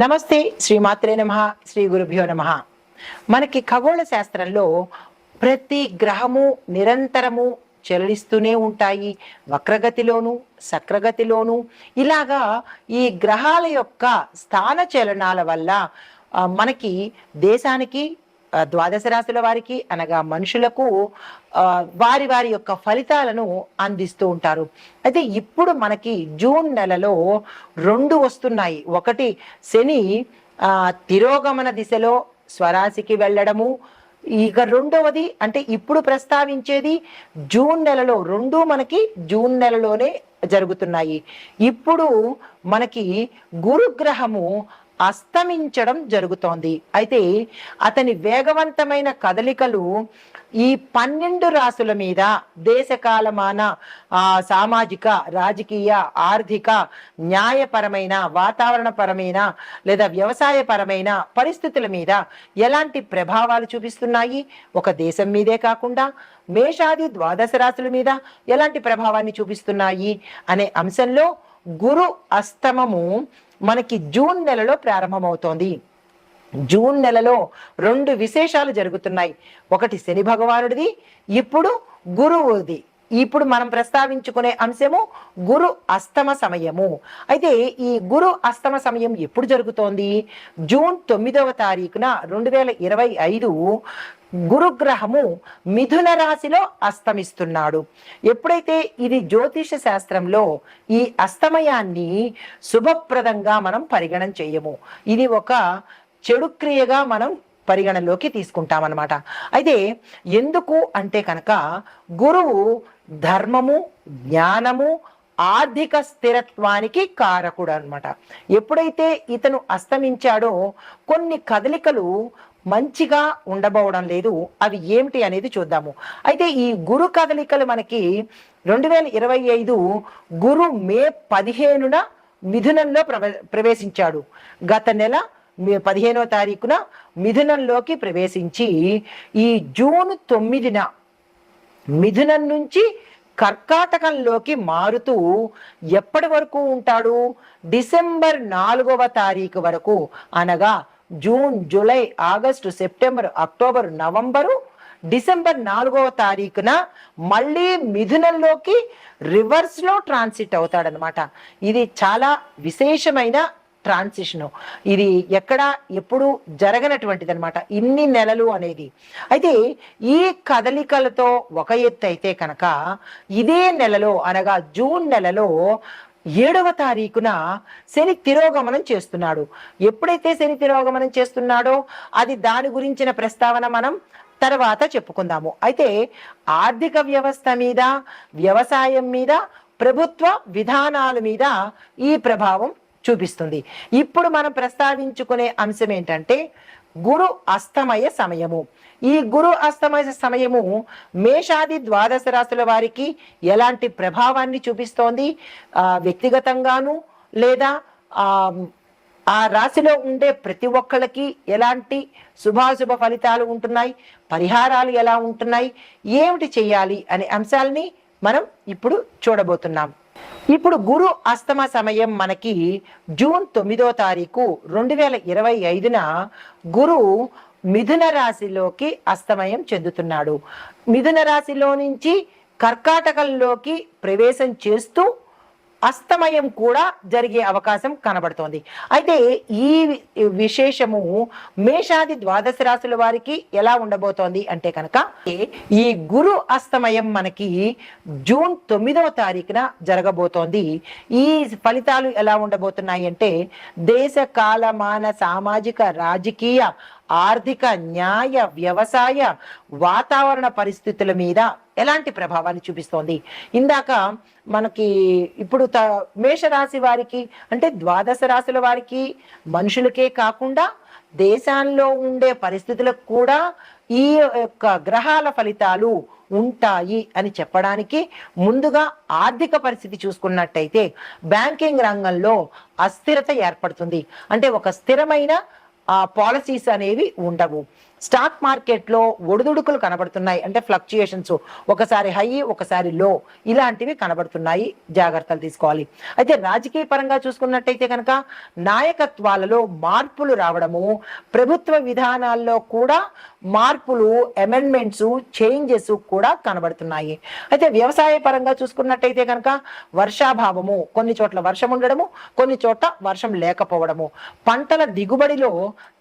నమస్తే శ్రీమాత్రే నమః శ్రీ గురుభ్యో నమః. మనకి ఖగోళ శాస్త్రంలో ప్రతి గ్రహము నిరంతరము చలిస్తూనే ఉంటాయి, వక్రగతిలోను సక్రగతిలోను. ఇలాగా ఈ గ్రహాల యొక్క స్థాన చలనాల వల్ల మనకి దేశానికి ద్వాదశ రాశుల వారికి అనగా మనుషులకు వారి వారి యొక్క ఫలితాలను అందిస్తూ ఉంటారు. అయితే ఇప్పుడు మనకి జూన్ నెలలో రెండు వస్తున్నాయి. ఒకటి శని తిరోగమన దిశలో స్వరాశికి వెళ్ళడము, ఇక రెండవది అంటే ఇప్పుడు ప్రస్తావించేది జూన్ నెలలో, రెండు మనకి జూన్ నెలలోనే జరుగుతున్నాయి. ఇప్పుడు మనకి గురుగ్రహము అస్తమించడం జరుగుతోంది. అయితే అతని వేగవంతమైన కదలికలు ఈ 12 రాశుల మీద దేశకాలమాన సామాజిక, రాజకీయ, ఆర్థిక, న్యాయపరమైన, వాతావరణపరమైన లేదా వ్యవసాయపరమైన పరిస్థితుల మీద ఎలాంటి ప్రభావాలు చూపిస్తున్నాయి, ఒక దేశం మీదే కాకుండా మేషాది ద్వాదశ రాశుల మీద ఎలాంటి ప్రభావాన్ని చూపిస్తున్నాయి అనే అంశంలో గురు అస్తమము మనకి జూన్ నెలలో ప్రారంభమవుతోంది. జూన్ నెలలో రెండు విశేషాలు జరుగుతున్నాయి. ఒకటి శని భగవానుడిది, ఇప్పుడు గురువుది. ఇప్పుడు మనం ప్రస్తావించుకునే అంశము గురు అస్తమ సమయము. అయితే ఈ గురు అస్తమ సమయం ఎప్పుడు జరుగుతోంది? జూన్ 9వ తారీఖున 2025 గురుగ్రహము మిథున రాశిలో అస్తమిస్తున్నాడు. ఎప్పుడైతే ఇది జ్యోతిష శాస్త్రంలో ఈ అస్తమయాన్ని శుభప్రదంగా మనం పరిగణన చేయము, ఇది ఒక చెడు క్రియగా మనం పరిగణలోకి తీసుకుంటామన్నమాట. అయితే ఎందుకు అంటే కనుక గురువు ధర్మము, జ్ఞానము, ఆర్థిక స్థిరత్వానికి కారకుడు అనమాట. ఎప్పుడైతే ఇతను అస్తమించాడో కొన్ని కదలికలు మంచిగా ఉండబోవడం లేదు. అవి ఏమిటి అనేది చూద్దాము. అయితే ఈ గురు కదలికలు మనకి 2025 గురు మే 15న మిథునంలో ప్రవేశించాడు. గత నెల 15వ తారీఖున మిథునంలోకి ప్రవేశించి ఈ జూన్ 9న మిథునం నుంచి కర్కాటకంలోకి మారుతూ ఎప్పటి వరకు ఉంటాడు? డిసెంబర్ 4వ తారీఖు వరకు, అనగా June, July, August, September, October, November, December 4వ తారీఖున మళ్ళీ మిథునంలోకి రివర్స్ లో ట్రాన్సిట్ అవుతాడనమాట. ఇది చాలా విశేషమైన ట్రాన్సిషన్. ఇది ఎప్పుడు జరగనటువంటిది అనమాట, ఇన్ని నెలలు అనేది. అయితే ఈ కదలికలతో ఒక ఎత్తు అయితే కనుక ఇదే నెలలో అనగా జూన్ నెలలో 7వ తారీఖున శని తిరోగమనం చేస్తున్నాడు. ఎప్పుడైతే శని తిరోగమనం చేస్తున్నాడో అది దాని గురించిన ప్రస్తావన మనం తర్వాత చెప్పుకుందాము. అయితే ఆర్థిక వ్యవస్థ మీద, వ్యవసాయం మీద, ప్రభుత్వ విధానాల మీద ఈ ప్రభావం చూపిస్తుంది. ఇప్పుడు మనం ప్రస్తావించుకునే అంశం ఏంటంటే గురు అస్తమయ సమయము. ఈ గురు అస్తమయ సమయము మేషాది ద్వాదశ రాశుల వారికి ఎలాంటి ప్రభావాన్ని చూపిస్తోంది, వ్యక్తిగతంగాను లేదా ఆ రాశిలో ఉండే ప్రతి ఒక్కళ్ళకి ఎలాంటి శుభాశుభ ఫలితాలు ఉంటున్నాయి, పరిహారాలు ఎలా ఉంటున్నాయి, ఏమిటి చెయ్యాలి అనే అంశాలని మనం ఇప్పుడు చూడబోతున్నాం. ఇప్పుడు గురు అస్తమ సమయం మనకి జూన్ 9వ తారీఖు 2025న గురు మిథున రాశిలోకి అస్తమయం చెందుతున్నాడు. మిథున రాశిలో నుంచి కర్కాటకంలోకి ప్రవేశం చేస్తూ అస్తమయం కూడా జరిగే అవకాశం కనబడుతోంది. అయితే ఈ విశేషము మేషాది ద్వాదశ రాశుల వారికి ఎలా ఉండబోతోంది అంటే కనుక ఈ గురు అస్తమయం మనకి జూన్ 9వ తారీఖున జరగబోతోంది. ఈ ఫలితాలు ఎలా ఉండబోతున్నాయి అంటే దేశ కాలమాన సామాజిక, రాజకీయ, ఆర్థిక, న్యాయ, వ్యవసాయ, వాతావరణ పరిస్థితుల మీద ఎలాంటి ప్రభావాన్ని చూపిస్తోంది. ఇందాక మనకి ఇప్పుడు మేషరాశి వారికి అంటే ద్వాదశ రాశుల వారికి, మనుషులకే కాకుండా దేశాల్లో ఉండే పరిస్థితులకు కూడా ఈ యొక్క గ్రహాల ఫలితాలు ఉంటాయి అని చెప్పడానికి ముందుగా ఆర్థిక పరిస్థితి చూసుకున్నట్టయితే బ్యాంకింగ్ రంగంలో అస్థిరత ఏర్పడుతుంది. అంటే ఒక స్థిరమైన పాలసీస్ అనేవి ఉండవు. స్టాక్ మార్కెట్లో ఒడిదుడుకులు కనబడుతున్నాయి, అంటే ఫ్లక్చుయేషన్స్, ఒకసారి హై ఒకసారి లో, ఇలాంటివి కనబడుతున్నాయి, జాగ్రత్తలు తీసుకోవాలి. అయితే రాజకీయ పరంగా చూసుకున్నట్టయితే కనుక నాయకత్వాలలో మార్పులు రావడము, ప్రభుత్వ విధానాల్లో కూడా మార్పులు, అమెండ్మెంట్స్, చేంజెస్ కూడా కనబడుతున్నాయి. అయితే వ్యవసాయ పరంగా చూసుకున్నట్టయితే కనుక వర్షాభావము, కొన్ని చోట్ల వర్షం ఉండడము, కొన్ని చోట్ల వర్షం లేకపోవడము, పంటల దిగుబడిలో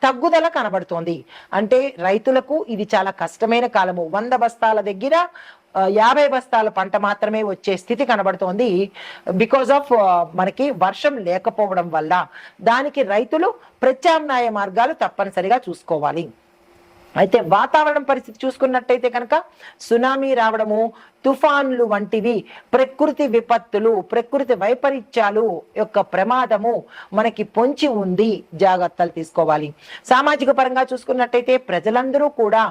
తగ్గుదల కనబడుతోంది. అంటే రైతులకు ఇది చాలా కష్టమైన కాలము. 100 బస్తాల దగ్గర 50 బస్తాల పంట మాత్రమే వచ్చే స్థితి కనబడుతోంది. బికాజ్ ఆఫ్ మనకి వర్షం లేకపోవడం వల్ల దానికి రైతులు ప్రత్యామ్నాయ మార్గాలు తప్పనిసరిగా చూసుకోవాలి. అయితే వాతావరణం పరిస్థితి చూసుకున్నట్టయితే కనుక సునామీ రావడము, తుఫాన్లు వంటివి ప్రకృతి విపత్తులు, ప్రకృతి వైపరీత్యాలు యొక్క ప్రమాదము మనకి పొంచి ఉంది, జాగ్రత్తలు తీసుకోవాలి. సామాజిక పరంగా చూసుకున్నట్టయితే ప్రజలందరూ కూడా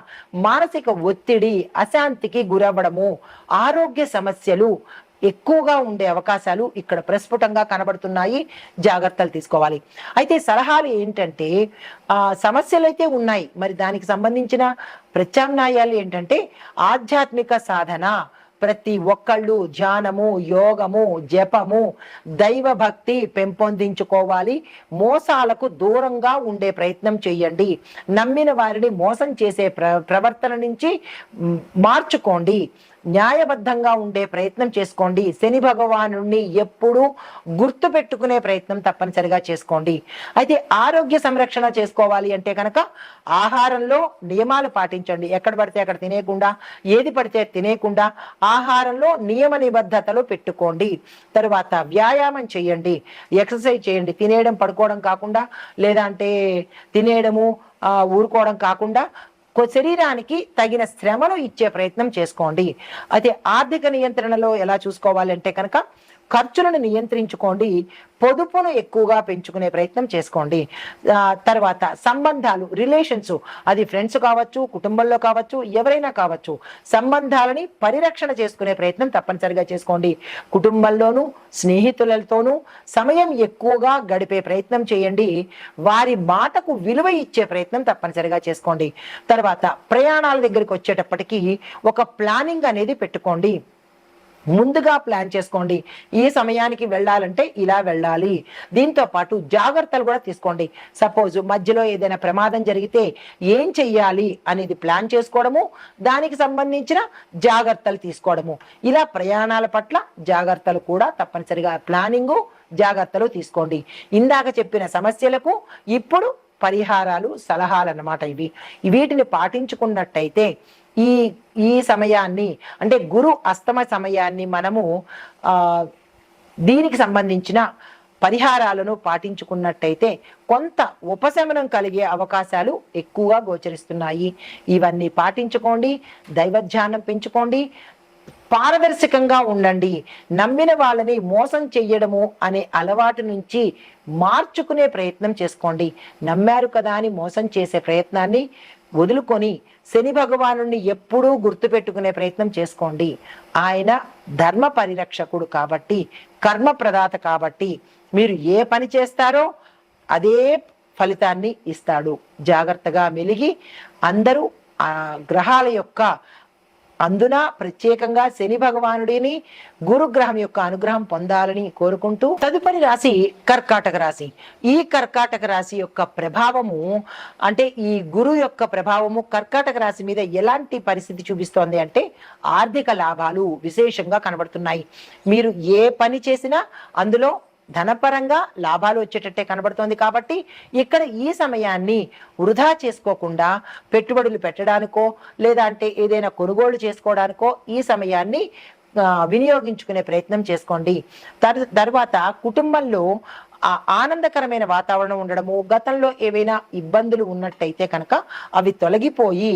మానసిక ఒత్తిడి, అశాంతికి గురవ్వడము, ఆరోగ్య సమస్యలు ఎక్కువగా ఉండే అవకాశాలు ఇక్కడ ప్రస్ఫుటంగా కనబడుతున్నాయి, జాగ్రత్తలు తీసుకోవాలి. అయితే సలహాలు ఏంటంటే సమస్యలు అయితే ఉన్నాయి, మరి దానికి సంబంధించిన ప్రత్యామ్నాయాలు ఏంటంటే ఆధ్యాత్మిక సాధన, ప్రతి ఒక్కళ్ళు ధ్యానము, యోగము, జపము, దైవ భక్తి పెంపొందించుకోవాలి. మోసాలకు దూరంగా ఉండే ప్రయత్నం చేయండి. నమ్మిన వారిని మోసం చేసే ప్రవర్తన నుంచి మార్చుకోండి. న్యాయబద్ధంగా ఉండే ప్రయత్నం చేసుకోండి. శని భగవానుణ్ణి ఎప్పుడూ గుర్తు పెట్టుకునే ప్రయత్నం తప్పనిసరిగా చేసుకోండి. అయితే ఆరోగ్య సంరక్షణ చేసుకోవాలి అంటే కనుక ఆహారంలో నియమాలు పాటించండి. ఎక్కడ పడితే అక్కడ తినేయకుండా, ఏది పడితే తినేయకుండా ఆహారంలో నియమ నిబద్ధతలు పెట్టుకోండి. తరువాత వ్యాయామం చేయండి, ఎక్సర్సైజ్ చేయండి. తినేయడం పడుకోవడం కాకుండా, లేదా అంటే తినేయడము ఊరుకోవడం కాకుండా శరీరానికి తగిన శ్రమను ఇచ్చే ప్రయత్నం చేసుకోండి. అయితే ఆర్థిక నియంత్రణలో ఎలా చూసుకోవాలంటే కనుక ఖర్చులను నియంత్రించుకోండి, పొదుపును ఎక్కువగా పెంచుకునే ప్రయత్నం చేసుకోండి. తర్వాత సంబంధాలు, రిలేషన్స్, అది ఫ్రెండ్స్ కావచ్చు, కుటుంబంలో కావచ్చు, ఎవరైనా కావచ్చు, సంబంధాలని పరిరక్షణ చేసుకునే ప్రయత్నం తప్పనిసరిగా చేసుకోండి. కుటుంబంలోనూ స్నేహితులతోనూ సమయం ఎక్కువగా గడిపే ప్రయత్నం చేయండి. వారి మాటకు విలువ ఇచ్చే ప్రయత్నం తప్పనిసరిగా చేసుకోండి. తర్వాత ప్రయాణాల దగ్గరికి వచ్చేటప్పటికీ ఒక ప్లానింగ్ అనేది పెట్టుకోండి. ముందుగా ప్లాన్ చేసుకోండి. ఈ సమయానికి వెళ్ళాలంటే ఇలా వెళ్ళాలి. దీంతో పాటు జాగ్రత్తలు కూడా తీసుకోండి. సపోజ్ మధ్యలో ఏదైనా ప్రమాదం జరిగితే ఏం చెయ్యాలి అనేది ప్లాన్ చేసుకోవడము, దానికి సంబంధించిన జాగ్రత్తలు తీసుకోవడము, ఇలా ప్రయాణాల పట్ల జాగ్రత్తలు కూడా తప్పనిసరిగా ప్లానింగు, జాగ్రత్తలు తీసుకోండి. ఇందాక చెప్పిన సమస్యలకు ఇప్పుడు పరిహారాలు, సలహాలు అన్నమాట ఇవి. వీటిని పాటించుకున్నట్టయితే ఈ సమయాన్ని, అంటే గురు అస్తమ సమయాన్ని మనము దీనికి సంబంధించిన పరిహారాలను పాటించుకున్నట్టయితే కొంత ఉపశమనం కలిగే అవకాశాలు ఎక్కువగా గోచరిస్తున్నాయి. ఇవన్నీ పాటించుకోండి. దైవధ్యానం పెంచుకోండి. పారదర్శకంగా ఉండండి. నమ్మిన వాళ్ళని మోసం చెయ్యడము అనే అలవాటు నుంచి మార్చుకునే ప్రయత్నం చేసుకోండి. నమ్మారు కదా అని మోసం చేసే ప్రయత్నాన్ని వదులుకొని శని భగవానుని ఎప్పుడూ గుర్తుపెట్టుకునే ప్రయత్నం చేసుకోండి. ఆయన ధర్మ పరిరక్షకుడు కాబట్టి, కర్మ ప్రదాత కాబట్టి, మీరు ఏ పని చేస్తారో అదే ఫలితాన్ని ఇస్తాడు. జాగ్రత్తగా మెలిగి అందరూ ఆ గ్రహాల యొక్క, అందున ప్రత్యేకంగా శని భగవానుడిని, గురుగ్రహం యొక్క అనుగ్రహం పొందాలని కోరుకుంటూ తదుపరి రాశి కర్కాటక రాశి. ఈ కర్కాటక రాశి యొక్క ప్రభావము, అంటే ఈ గురు యొక్క ప్రభావము కర్కాటక రాశి మీద ఎలాంటి పరిస్థితి చూపిస్తోంది అంటే ఆర్థిక లాభాలు విశేషంగా కనబడుతున్నాయి. మీరు ఏ పని చేసినా అందులో ధనపరంగా లాభాలు వచ్చేటట్టే కనబడుతోంది. కాబట్టి ఇక్కడ ఈ సమయాన్ని వృధా చేసుకోకుండా పెట్టుబడులు పెట్టడానికో, లేదా అంటే ఏదైనా కొనుగోలు చేసుకోవడానికో ఈ సమయాన్ని వినియోగించుకునే ప్రయత్నం చేసుకోండి. తర్వాత కుటుంబంలో ఆనందకరమైన వాతావరణం ఉండడము, గతంలో ఏవైనా ఇబ్బందులు ఉన్నట్టయితే కనుక అవి తొలగిపోయి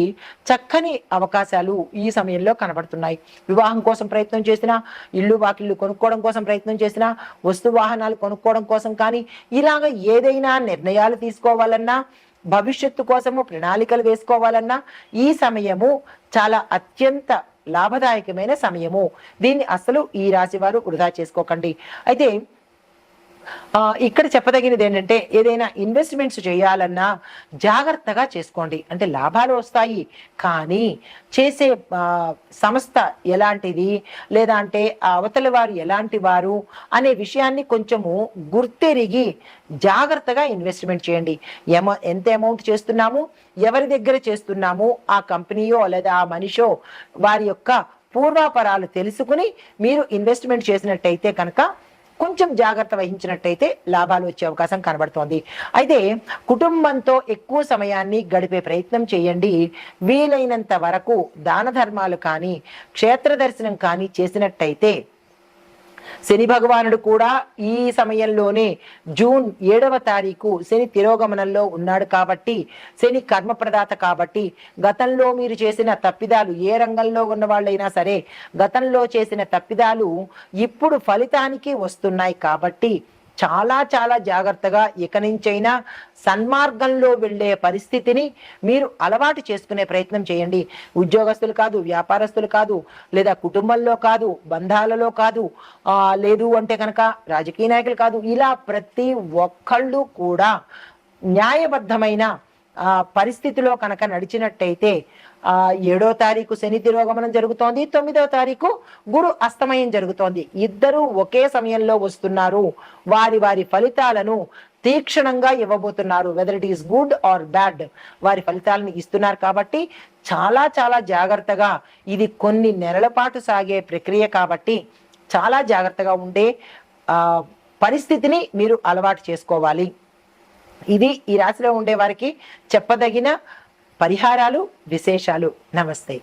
చక్కని అవకాశాలు ఈ సమయంలో కనబడుతున్నాయి. వివాహం కోసం ప్రయత్నం చేసినా, ఇల్లు వాకిళ్ళు కొనుక్కోవడం కోసం ప్రయత్నం చేసినా, వస్తు వాహనాలు కొనుక్కోవడం కోసం కానీ, ఇలాగ ఏదైనా నిర్ణయాలు తీసుకోవాలన్నా, భవిష్యత్తు కోసము ప్రణాళికలు వేసుకోవాలన్నా ఈ సమయము చాలా అత్యంత లాభదాయకమైన సమయము. దీన్ని అసలు ఈ రాశి వారు వృధా చేసుకోకండి. అయితే ఇక్కడ చెప్పదగినది ఏంటంటే ఏదైనా ఇన్వెస్ట్మెంట్స్ చేయాలన్నా జాగ్రత్తగా చేసుకోండి. అంటే లాభాలు వస్తాయి, కానీ చేసే సంస్థ ఎలాంటిది, లేదా అంటే అవతలి వారు ఎలాంటి వారు అనే విషయాన్ని కొంచెము గుర్తెరిగి జాగ్రత్తగా ఇన్వెస్ట్మెంట్ చేయండి. ఎంత అమౌంట్ చేస్తున్నాము, ఎవరి దగ్గర చేస్తున్నాము, ఆ కంపెనీయో లేదా ఆ మనిషో వారి యొక్క పూర్వాపరాలు తెలుసుకుని మీరు ఇన్వెస్ట్మెంట్ చేసినట్టయితే కనుక కొంచెం జాగ్రత్త వహించినట్టయితే లాభాలు వచ్చే అవకాశం కనబడుతోంది. అయితే కుటుంబంతో ఎక్కువ సమయాన్ని గడిపే ప్రయత్నం చేయండి. వీలైనంత వరకు దాన ధర్మాలు కానీ క్షేత్ర దర్శనం కానీ చేసినట్టయితే శని భగవానుడు కూడా ఈ సమయంలోనే జూన్ 7వ తారీఖు శని తిరోగమనంలో ఉన్నాడు కాబట్టి, శని కర్మప్రదాత కాబట్టి గతంలో మీరు చేసిన తప్పిదాలు, ఏ రంగంలో ఉన్న వాళ్ళైనా సరే గతంలో చేసిన తప్పిదాలు ఇప్పుడు ఫలితానికి వస్తున్నాయి కాబట్టి చాలా చాలా జాగ్రత్తగా ఇక నుంచైనా సన్మార్గంలో వెళ్ళే పరిస్థితిని మీరు అలవాటు చేసుకునే ప్రయత్నం చేయండి. ఉద్యోగస్తులు కాదు, వ్యాపారస్తులు కాదు, లేదా కుటుంబంలో కాదు, బంధాలలో కాదు, లేదు అంటే కనుక రాజకీయ నాయకులు కాదు, ఇలా ప్రతి ఒక్కళ్ళు కూడా న్యాయబద్ధమైన పరిస్థితిలో కనుక నడిచినట్టయితే 7వ తారీఖు శని తిరోగమనం జరుగుతోంది, 9వ తారీఖు గురు అస్తమయం జరుగుతోంది. ఇద్దరూ ఒకే సమయంలో వస్తున్నారు. వారి వారి ఫలితాలను తీక్షణంగా ఇవ్వబోతున్నారు. Whether it is good or bad, వారి ఫలితాలను ఇస్తున్నారు. కాబట్టి చాలా చాలా జాగ్రత్తగా, ఇది కొన్ని నెలల పాటు సాగే ప్రక్రియ కాబట్టి చాలా జాగ్రత్తగా ఉండే పరిస్థితిని మీరు అలవాటు చేసుకోవాలి. ఇది ఈ రాశిలో ఉండే వారికి చెప్పదగిన పరిహారాలు, విశేషాలు. నమస్తే.